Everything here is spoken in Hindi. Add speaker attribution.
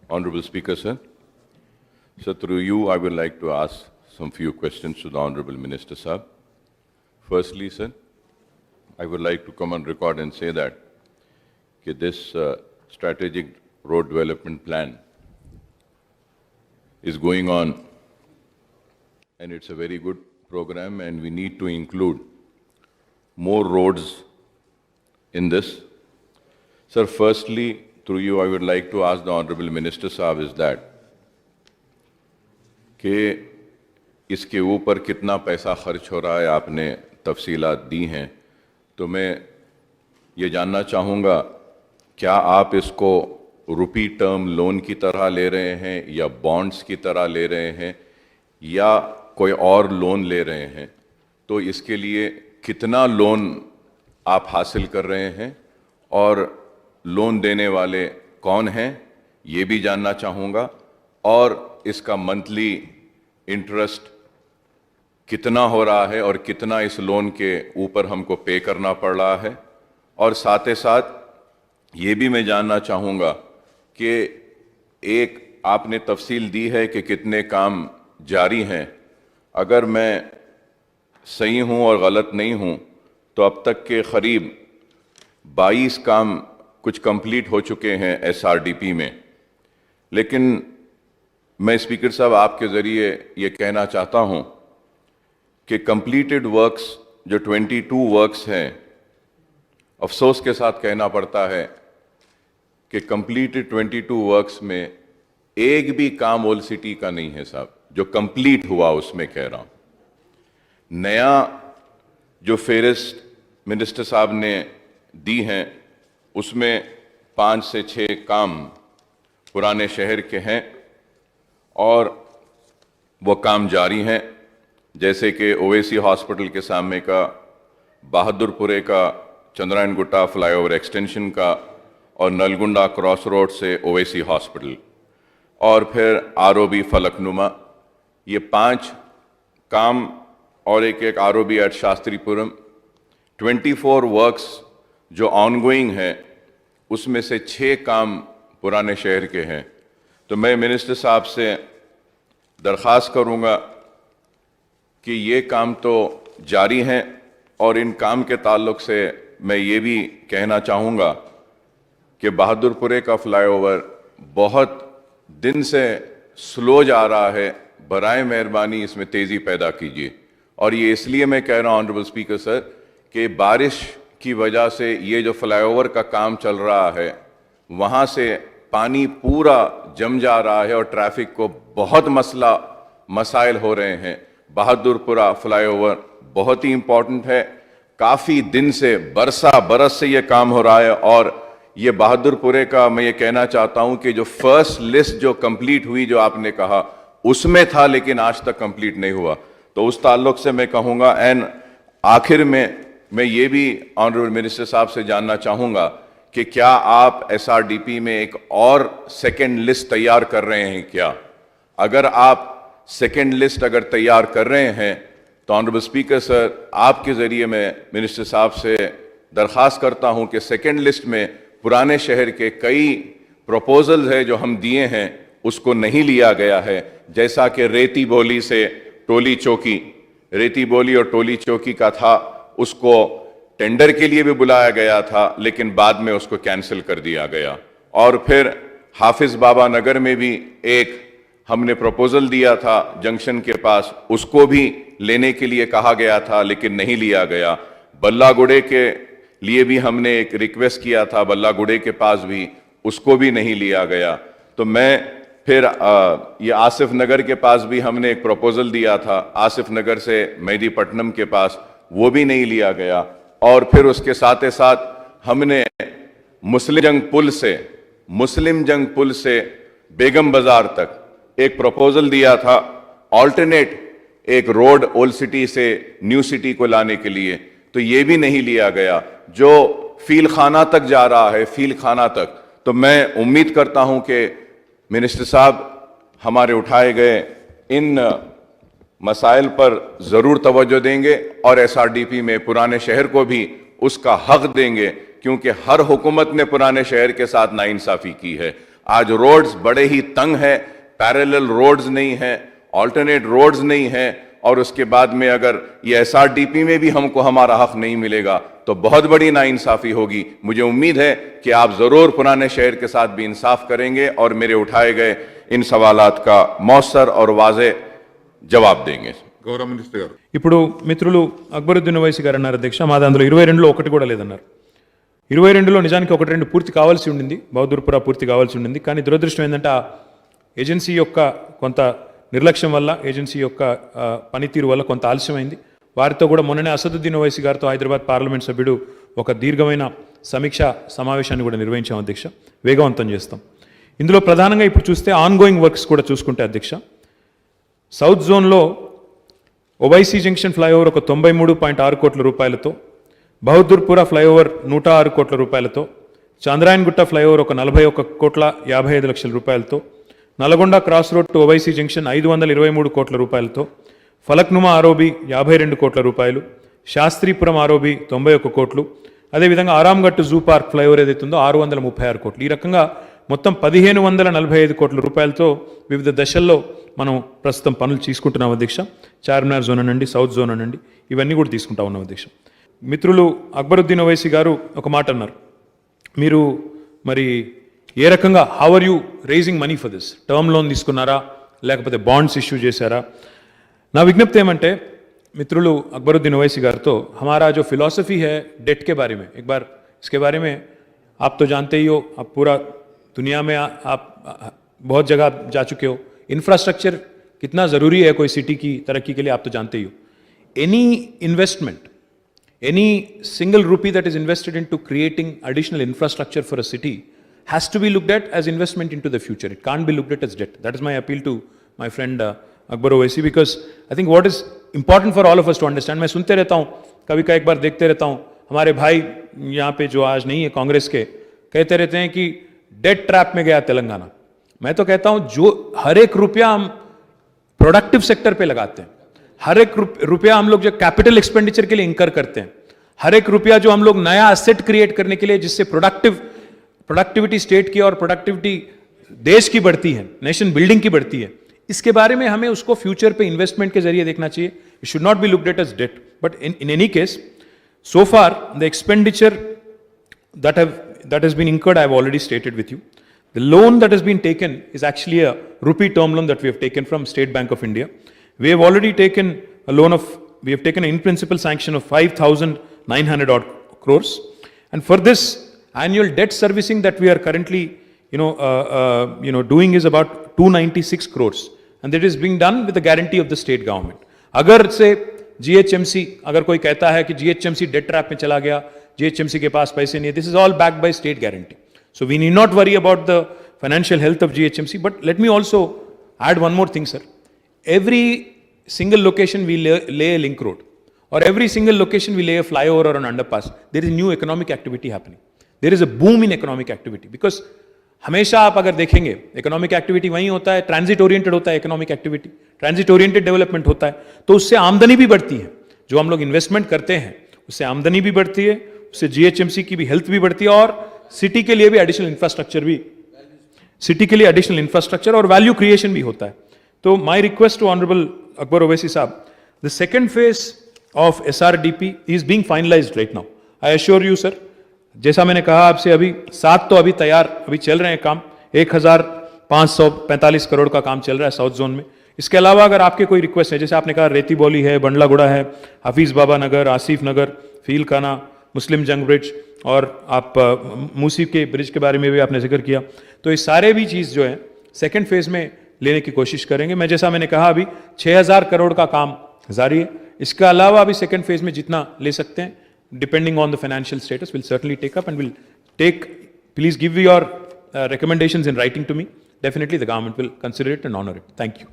Speaker 1: Honorable Speaker, sir. So through you, I would like to ask some few questions to the Honorable Minister, sir. Firstly, sir, I would like to come on record and say that this strategic road development plan is going on, and it's a very good program, and we need to include more roads in this. Sir, firstly, through you, I would like to ask the Honorable Minister Sahab is that कि इसके ऊपर कितना पैसा खर्च हो रहा है, आपने तफसीलात दी हैं, तो मैं ये जानना चाहूँगा क्या आप इसको रुपी टर्म लोन की तरह ले रहे हैं या बॉन्ड्स की तरह ले रहे हैं या कोई और लोन ले रहे हैं, तो इसके लिए कितना लोन आप हासिल कर रहे हैं और लोन देने वाले कौन हैं ये भी जानना चाहूँगा, और इसका मंथली इंटरेस्ट कितना हो रहा है और कितना इस लोन के ऊपर हमको पे करना पड़ रहा है, और साथ ही साथ ये भी मैं जानना चाहूँगा कि एक आपने तफसील दी है कि कितने काम जारी हैं, अगर मैं सही हूँ और गलत नहीं हूँ तो अब तक के करीब 22 काम कुछ कंप्लीट हो चुके हैं एसआरडीपी में। लेकिन मैं स्पीकर साहब आपके ज़रिए ये कहना चाहता हूँ कि कंप्लीटेड वर्क्स जो 22 वर्क्स हैं, अफसोस के साथ कहना पड़ता है कि कंप्लीटेड 22 वर्क्स में एक भी काम ओल्ड सिटी का नहीं है साहब, जो कंप्लीट हुआ उसमें कह रहा हूँ। नया जो फेरिस्त मिनिस्टर साहब ने दी हैं उसमें 5 से 6 काम पुराने शहर के हैं और वो काम जारी हैं, जैसे कि ओवैसी हॉस्पिटल के सामने का, बहादुरपुरे का चंद्रायन गुट्टा फ्लाईओवर एक्सटेंशन का, और नलगुंडा क्रॉस रोड से ओवैसी हॉस्पिटल, और फिर आरओबी फलकनुमा, ये 5 काम और एक आरओबी एट शास्त्रीपुरम। 24 वर्क्स जो ऑनगोइंग है उसमें से 6 काम पुराने शहर के हैं। तो मैं मिनिस्टर साहब से दरख्वास्त करूंगा कि ये काम तो जारी हैं, और इन काम के ताल्लुक से मैं ये भी कहना चाहूँगा कि बहादुरपुरे का फ्लाईओवर बहुत दिन से स्लो जा रहा है, बराए मेहरबानी इसमें तेज़ी पैदा कीजिए। और ये इसलिए मैं कह रहा हूँ ऑनरेबल स्पीकर सर कि बारिश की वजह से ये जो फ्लाईओवर का काम चल रहा है वहाँ से पानी पूरा जम जा रहा है और ट्रैफिक को बहुत मसाइल हो रहे हैं। बहादुरपुरा फ्लाईओवर बहुत ही इम्पोर्टेंट है, काफ़ी दिन से बरस से ये काम हो रहा है, और ये बहादुरपुरे का मैं ये कहना चाहता हूँ कि जो फर्स्ट लिस्ट जो कंप्लीट हुई जो आपने कहा उसमें था, लेकिन आज तक कंप्लीट नहीं हुआ। तो उस ताल्लुक से मैं कहूँगा, एंड आखिर में मैं ये भी ऑनरेबल मिनिस्टर साहब से जानना चाहूँगा कि क्या आप एसआरडीपी में एक और सेकेंड लिस्ट तैयार कर रहे हैं क्या? अगर आप सेकेंड लिस्ट अगर तैयार कर रहे हैं तो ऑनरेबल स्पीकर सर आपके ज़रिए मैं मिनिस्टर साहब से दरख्वास्त करता हूँ कि सेकेंड लिस्ट में पुराने शहर के कई प्रपोजल्स है जो हम दिए हैं उसको नहीं लिया गया है, जैसा कि रेती बोली से टोली चौकी, रेती बोली और टोली चौकी का था, उसको टेंडर के लिए भी बुलाया गया था लेकिन बाद में उसको कैंसिल कर दिया गया। और फिर हाफिज बाबा नगर में भी एक हमने प्रपोजल दिया था जंक्शन के पास, उसको भी लेने के लिए कहा गया था लेकिन नहीं लिया गया। बल्लागुड़े के लिए भी हमने एक रिक्वेस्ट किया था, बल्लागुड़े के पास भी, उसको भी नहीं लिया गया। तो मैं फिर ये आसिफ नगर के पास भी हमने एक प्रपोजल दिया था, आसिफ नगर से मेहदीपट्टनम के पास, वो भी नहीं लिया गया। और फिर उसके साथ ही साथ हमने मुस्लिम जंग पुल से बेगम बाजार तक एक प्रपोजल दिया था, ऑल्टरनेट एक रोड ओल्ड सिटी से न्यू सिटी को लाने के लिए, तो ये भी नहीं लिया गया, जो फील खाना तक जा रहा है, फील खाना तक। तो मैं उम्मीद करता हूं कि मिनिस्टर साहब हमारे उठाए गए इन मसाइल पर ज़रूर तवज्जो देंगे और एसआरडीपी में पुराने शहर को भी उसका हक देंगे, क्योंकि हर हुकूमत ने पुराने शहर के साथ नाइंसाफ़ी की है। आज रोड्स बड़े ही तंग है, पैरेलल रोड्स नहीं है, ऑल्टरनेट रोड्स नहीं है, और उसके बाद में अगर ये SRDP में भी हमको हमारा हक नहीं मिलेगा तो बहुत बड़ी नाइंसाफी होगी। मुझे उम्मीद है कि आप जरूर पुराने शहर के साथ भी इंसाफ करेंगे और मेरे उठाए गए इन सवालात का मौसर और वाज़े जवाब देंगे।
Speaker 2: గౌరవ మినిస్టర్ గారు,
Speaker 3: ఇప్పుడు మిత్రులు అక్బరుద్దీన్ ఓవైసీ గారు అన్నారు అధ్యక్ష, మాది అందులో 22లో ఒకటి కూడా లేదన్నారు. 22లో నిజానికి ఒకటి రెండు పూర్తి కావాల్సి ఉండింది, బహదూర్పురా పూర్తి కావాల్సి ఉండింది. కానీ దురదృష్టం ఏంటంటే ఆ ఏజెన్సీ యొక్క కొంత నిర్లక్ష్యం వల్ల, ఏజెన్సీ యొక్క పనితీరు వల్ల కొంత ఆలస్యమైంది. వారితో కూడా మొన్ననే అసదుద్దీన్ ఓవైసీ గారితో హైదరాబాద్ పార్లమెంట్ సభ్యుడు ఒక దీర్ఘమైన సమీక్షా సమావేశాన్ని కూడా నిర్వహించాం అధ్యక్ష. వేగవంతం చేస్తాం. ఇందులో ప్రధానంగా ఇప్పుడు చూస్తే ఆన్గోయింగ్ వర్క్స్ కూడా చూసుకుంటే అధ్యక్ష, సౌత్ జోన్లో ఓవైసీ జంక్షన్ ఫ్లైఓవర్ ఒక 93.6 కోట్ల రూపాయలతో, బహదూర్పురా ఫ్లైఓవర్ 106 కోట్ల రూపాయలతో, చాంద్రాయన్గుట్ట ఫ్లైఓవర్ ఒక 41,55 లక్షల రూపాయలతో, Nalgonda cross road to Owaisi junction 523 కోట్ల రూపాయలతో, ఫలక్నుమా ఆరోబి 52 కోట్ల రూపాయలు, శాస్త్రీపురం ఆరోబి 91 కోట్లు, అదేవిధంగా ఆరాంఘట్ జూ పార్క్ ఫ్లైఓవర్ ఏదైతుందో 636 కోట్లు. ఈ రకంగా మొత్తం 1545 కోట్ల రూపాయలతో వివిధ దశల్లో మనం ప్రస్తుతం పనులు తీసుకుంటున్నాం అధ్యక్ష. చార్మినార్ జోన్ అనండి, సౌత్ జోన్ అనండి, ఇవన్నీ కూడా తీసుకుంటా ఉన్నాం అధ్యక్ష. మిత్రులు అక్బరుద్దీన్ ఓవైసీ గారు ఒక మాట అన్నారు, మీరు మరి ఏ రకంగా how are you raising money for this, term loan తీసుకున్నారా లేకపోతే బాండ్స్ ఇష్యూ చేశారా? నా విజ్ఞప్తి ఏమంటే మిత్రులు అక్బరుద్దీన్ ఓవైసీ గారితో, हमारा जो फिलॉसफी है डेट के बारे में, एक बार इसके बारे में आप तो जानते ही हो, आप पूरा दुनिया में आप बहुत जगह जा चुके हो, इंफ्रास्ट्रक्चर कितना ज़रूरी है कोई सिटी की तरक्की के लिए आप तो जानते ही हो. Any investment, any single rupee that is invested into creating additional infrastructure for a city has to be looked at as investment into the future. It can't be looked at as debt. That is my appeal to my friend Akbar Owaisi, because I think what is important for all of us to understand, मैं सुनते रहता हूँ, कभी का एक बार देखते रहता हूँ, हमारे भाई यहाँ पे जो आज नहीं है कांग्रेस के, कहते रहते हैं कि डेट ट्रैप में गया तेलंगाना. मैं तो कहता हूँ जो हर एक रुपया हम प्रोडक्टिव सेक्टर पे लगाते हैं, हर एक रुपया हम लोग जो कैपिटल एक्सपेंडिचर के लिए इंकर करते हैं, हर एक रुपया जो हम लोग नया एसेट क्रिएट करने के लिए, जिससे प्रोडक्टिविटी स्टेट की और प्रोडक्टिविटी देश की बढ़ती है, नेशन बिल्डिंग की बढ़ती है, इसके बारे में हमें उसको फ्यूचर पे इन्वेस्टमेंट के जरिए देखना चाहिए. It should not be looked at as debt. But in any case, so far the expenditure that has been incurred, I have already stated with you. The loan that has been taken is actually a rupee term loan that we have taken from State Bank of India. We have already taken a loan of, we have taken an in-principle sanction of 5,900 odd crores. And for this annual debt servicing that we are currently, doing is about 296 crores. And that is being done with the guarantee of the state government. अगर से GHMC, अगर कोई कहता है कि GHMC डेट ट्रैप में चला गया, GHMC के पास पैसे नहीं है, this is all backed by state guarantee. So we need not worry about the financial health of GHMC. But let me also add one more thing, sir. Every single location we lay a link road, or every single location we lay a flyover or an underpass, there is new economic activity happening. There is a boom in economic activity, because हमेशा आप अगर देखेंगे इकोनॉमिक एक्टिविटी वहीं होता है, ट्रांजिट ओरिएंटेड होता है economic activity, transit oriented development होता है, तो उससे आमदनी भी बढ़ती है. जो हम लोग इन्वेस्टमेंट करते हैं उससे आमदनी भी बढ़ती है, उससे GHMC की भी हेल्थ भी बढ़ती है, और सिटी के लिए भी एडिशनल इंफ्रास्ट्रक्चर और वैल्यू क्रिएशन भी होता है. तो my request to honourable Akbar Owaisi sahab, the second phase of SRDP is being finalised right now. I assure you sir, जैसा मैंने कहा आपसे, अभी 7 तो अभी तैयार, अभी चल रहे हैं काम, 1,545 करोड़ का काम चल रहा है साउथ जोन में. इसके अलावा अगर आपके कोई रिक्वेस्ट है, जैसे आपने कहा रेती बौली है, बंडलागुड़ा है, हफीज बाबा नगर, आसिफ नगर, फील खाना, मुस्लिम जंग ब्रिज, और आप मूसी के ब्रिज के बारे में भी आपने जिक्र किया, तो ये सारे भी चीज़ जो है सेकेंड फेज में लेने की कोशिश करेंगे. जैसा मैंने कहा अभी 6,000 करोड़ का काम जारी है. इसके अलावा अभी सेकेंड फेज में जितना ले सकते हैं, depending on the financial status, we'll certainly take up, and we'll take, please give your recommendations in writing to me. Definitely the government will consider it and honor it. Thank you.